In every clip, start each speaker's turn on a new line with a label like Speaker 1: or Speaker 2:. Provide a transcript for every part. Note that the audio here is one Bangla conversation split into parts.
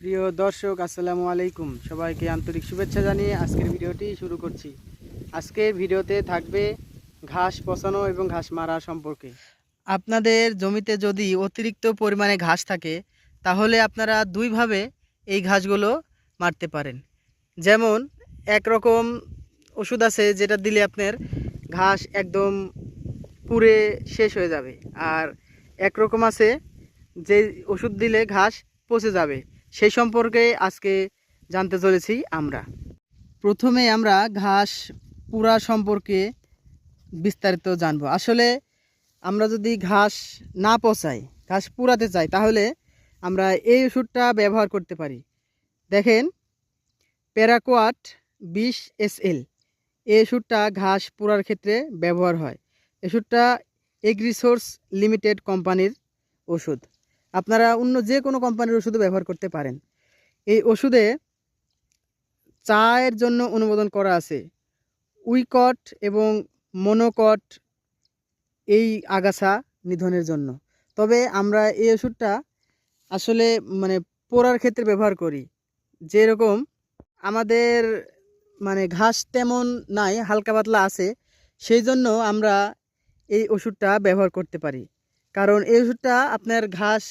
Speaker 1: প্রিয় দর্শক আসসালামু আলাইকুম, সবাইকে আন্তরিক শুভেচ্ছা জানিয়ে আজকের ভিডিওটি শুরু করছি। আজকের ভিডিওতে থাকবে ঘাস পচানো এবং ঘাস মারা সম্পর্কে। আপনাদের জমিতে যদি অতিরিক্ত পরিমাণে ঘাস থাকে তাহলে আপনারা দুইভাবে এই ঘাসগুলো মারতে পারেন। যেমন একরকম ওষুধ আছে যেটা দিলে আপনার ঘাস একদম পুড়ে শেষ হয়ে যাবে, আর একরকম আছে যে ওষুধ দিলে ঘাস পচে যাবে। সেই সম্পর্কে আজকে জানতে চলেছি আমরা। প্রথমে আমরা ঘাস পুরা সম্পর্কে বিস্তারিত জানব। আসলে আমরা যদি ঘাস না পচাই, ঘাস পুরাতে চাই, তাহলে আমরা এই ওষুধটা ব্যবহার করতে পারি। দেখেন, প্যারাকোয়াট 20 SL এই ওষুধটা ঘাস পুরার ক্ষেত্রে ব্যবহার হয়। ওষুধটা এগ্রিসোর্স লিমিটেড কোম্পানির ওষুধ। আপনারা অন্য যে কোনো কোম্পানির ওষুধও ব্যবহার করতে পারেন। এই ওষুধে চায়ের জন্য অনুমোদন করা আছে উইকট এবং মনোকট, এই আগাছা নিধনের জন্য। তবে আমরা এই ওষুধটা আসলে পোড়ার ক্ষেত্রে ব্যবহার করি। যেরকম আমাদের ঘাস তেমন নাই, হালকা পাতলা আছে, সেই জন্য আমরা এই ওষুধটা ব্যবহার করতে পারি। কারণ এই ওষুধটা আপনার ঘাস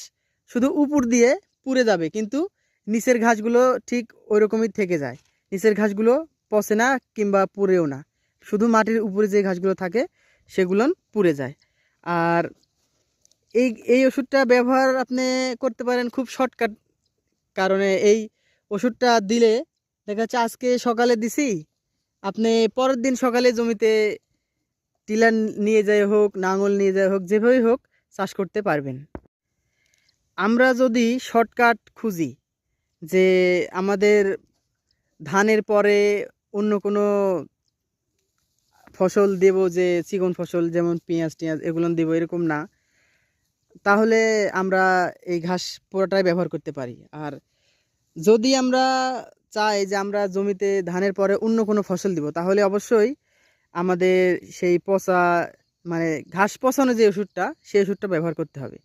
Speaker 1: শুধু উপর দিয়ে পুড়ে যাবে, কিন্তু নিচের ঘাসগুলো ঠিক ওই রকমই থেকে যায়। নিচের ঘাসগুলো পচে না কিংবা পুড়েও না, শুধু মাটির উপরে যে ঘাসগুলো থাকে সেগুলো পুড়ে যায়। আর এই এই ওষুধটা ব্যবহার আপনি করতে পারেন খুব শর্টকাট কারণে। এই ওষুধটা দিলে দেখা যাচ্ছে আজকে সকালে দিছি, আপনি পরের দিন সকালে জমিতে টিলার নিয়ে যায় হোক, নাঙল নিয়ে যায় হোক, যেভাবেই হোক চাষ করতে পারবেন। আমরা যদি শর্টকাট খুঁজি যে আমাদের ধানের পরে অন্য কোনো ফসল দেব, যে চিকন ফসল যেমন পেঁয়াজ টিয়াজ এগুলো দেব, এরকম না, তাহলে আমরা এই ঘাস পুরোটাই ব্যবহার করতে পারি। আর যদি আমরা চাই যে আমরা জমিতে ধানের পরে অন্য কোনো ফসল দিব, তাহলে অবশ্যই আমাদের সেই পচা ঘাস পচানো যে ওষুধটা, সেই ওষুধটা ব্যবহার করতে হবে।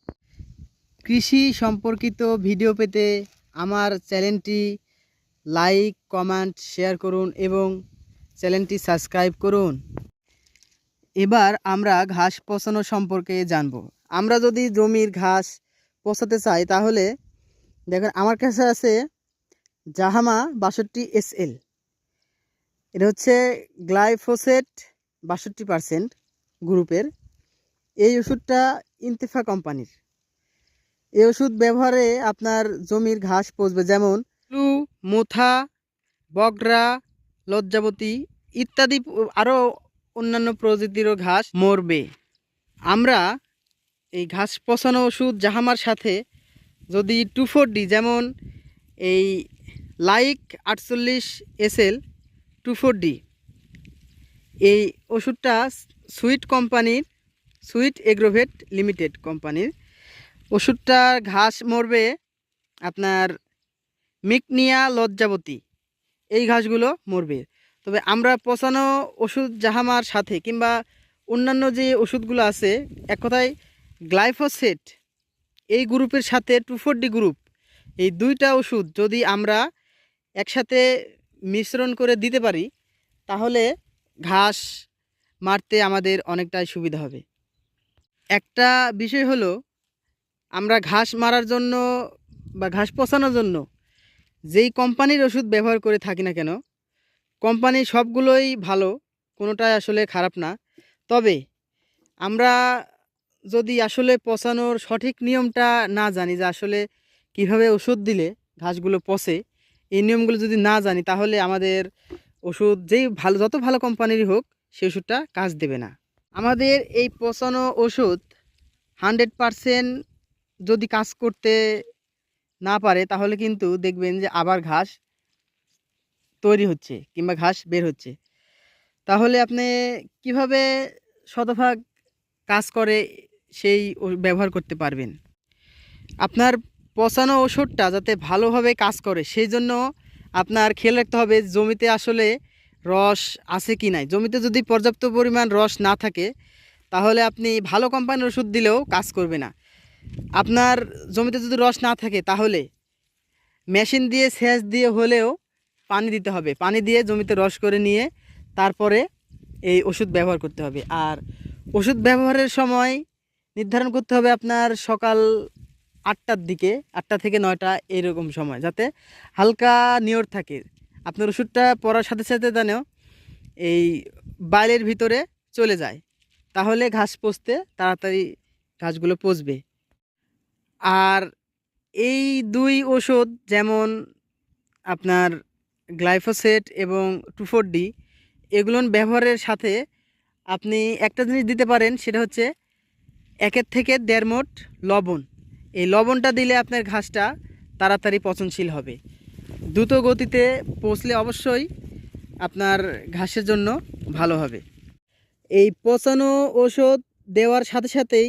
Speaker 1: কৃষি সম্পর্কিত ভিডিও পেতে আমার চ্যানেলটি লাইক, কমেন্ট, শেয়ার করুন এবং চ্যানেলটি সাবস্ক্রাইব করুন। এবার আমরা ঘাস পচানো সম্পর্কে জানব। আমরা যদি জমির ঘাস পচাতে চাই, তাহলে দেখেন আমার কাছে আছে জাহামা 62 SL। এটা হচ্ছে গ্লাইফোসেট 62% গ্রুপের। এই ওষুধটা ইন্তেফা কোম্পানির। এই ওষুধ ব্যবহারে আপনার জমির ঘাস পচবে, যেমন লু, মুথা, বগরা, লজ্জাবতী ইত্যাদি আরও অন্যান্য প্রজাতিরও ঘাস মরবে। আমরা এই ঘাস পচানো ওষুধ জাহামার সাথে যদি 2,4-D, যেমন এই লাইক 48 SL 2,4-D, এই ওষুধটা সুইট কোম্পানির, সুইট এগ্রোভেট লিমিটেড কোম্পানির ওষুধটার ঘাস মরবে আপনার মিকনিয়া, লজ্জাবতী, এই ঘাসগুলো মরবে। তবে আমরা পচানো ওষুধ জাহামার সাথে কিংবা অন্যান্য যে ওষুধগুলো আছে, এক কথায় গ্লাইফোসেট এই গ্রুপের সাথে 2,4-D গ্রুপ, এই দুইটা ওষুধ যদি আমরা একসাথে মিশ্রণ করে দিতে পারি, তাহলে ঘাস মারতে আমাদের অনেকটাই সুবিধা হবে। একটা বিষয় হলো, আমরা ঘাস মারার জন্য বা ঘাস পচানোর জন্য যেই কোম্পানির ওষুধ ব্যবহার করে থাকি না কেন, কোম্পানি সবগুলোই ভালো, কোনোটাই আসলে খারাপ না। তবে আমরা যদি আসলে পচানোর সঠিক নিয়মটা না জানি, যে আসলে কিভাবে ওষুধ দিলে ঘাসগুলো পচে, এই নিয়মগুলো যদি না জানি, তাহলে আমাদের ওষুধ যেই ভালো, যত ভালো কোম্পানিরই হোক, সেই ওষুধটা কাজ দেবে না। আমাদের এই পচানো ওষুধ 100% যদি কাজ করতে না পারে, তাহলে কিন্তু দেখবেন যে আবার ঘাস তৈরি হচ্ছে কিংবা ঘাস বের হচ্ছে। তাহলে আপনি কিভাবে শতভাগ কাজ করে সেই ব্যবহার করতে পারবেন? আপনার পচানো ওষুধটা যাতে ভালোভাবে কাজ করে, সেই জন্য আপনার খেয়াল রাখতে হবে জমিতে আসলে রস আছে কি নাই। জমিতে যদি পর্যাপ্ত পরিমাণ রস না থাকে, তাহলে আপনি ভালো কোম্পানির ওষুধ দিলেও কাজ করবে না। আপনার জমিতে যদি রস না থাকে, তাহলে মেশিন দিয়ে সেচ দিয়ে হলেও পানি দিতে হবে, পানি দিয়ে জমিতে রস করে নিয়ে তারপরে এই ওষুধ ব্যবহার করতে হবে। আর ওষুধ ব্যবহারের সময় নির্ধারণ করতে হবে আপনার সকাল 8টার দিকে, 8টা থেকে 9টা এরকম সময়, যাতে হালকা নিয়র থাকে। আপনার ওষুধটা পড়ার সাথে সাথে যেন এই বাইলের ভিতরে চলে যায়, তাহলে ঘাস পচতে তাড়াতাড়ি ঘাসগুলো পচবে। আর এই দুই ওষুধ যেমন আপনার গ্লাইফোসেট এবং 2,4-D এগুলোর ব্যবহারের সাথে আপনি একটা জিনিস দিতে পারেন, সেটা হচ্ছে 1 থেকে 1.5 মুঠ লবণ। এই লবণটা দিলে আপনার ঘাসটা তাড়াতাড়ি পচনশীল হবে। দ্রুত গতিতে পচলে অবশ্যই আপনার ঘাসের জন্য ভালো হবে। এই পচানো ওষুধ দেওয়ার সাথে সাথেই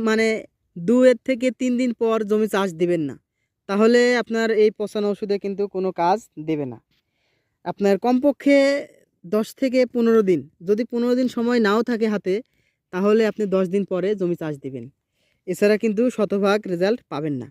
Speaker 1: মানে 2 থেকে 3 দিন পর জমি চাষ দিবেন না, তাহলে আপনার এই পচানো ওষুধে কিন্তু কোনো কাজ দেবে না। আপনার কমপক্ষে 10 থেকে 15 দিন, যদি 15 দিন সময় নাও থাকে হাতে, তাহলে আপনি 10 দিন পরে জমি চাষ দিবেন, এছাড়া কিন্তু শতভাগ রেজাল্ট পাবেন না।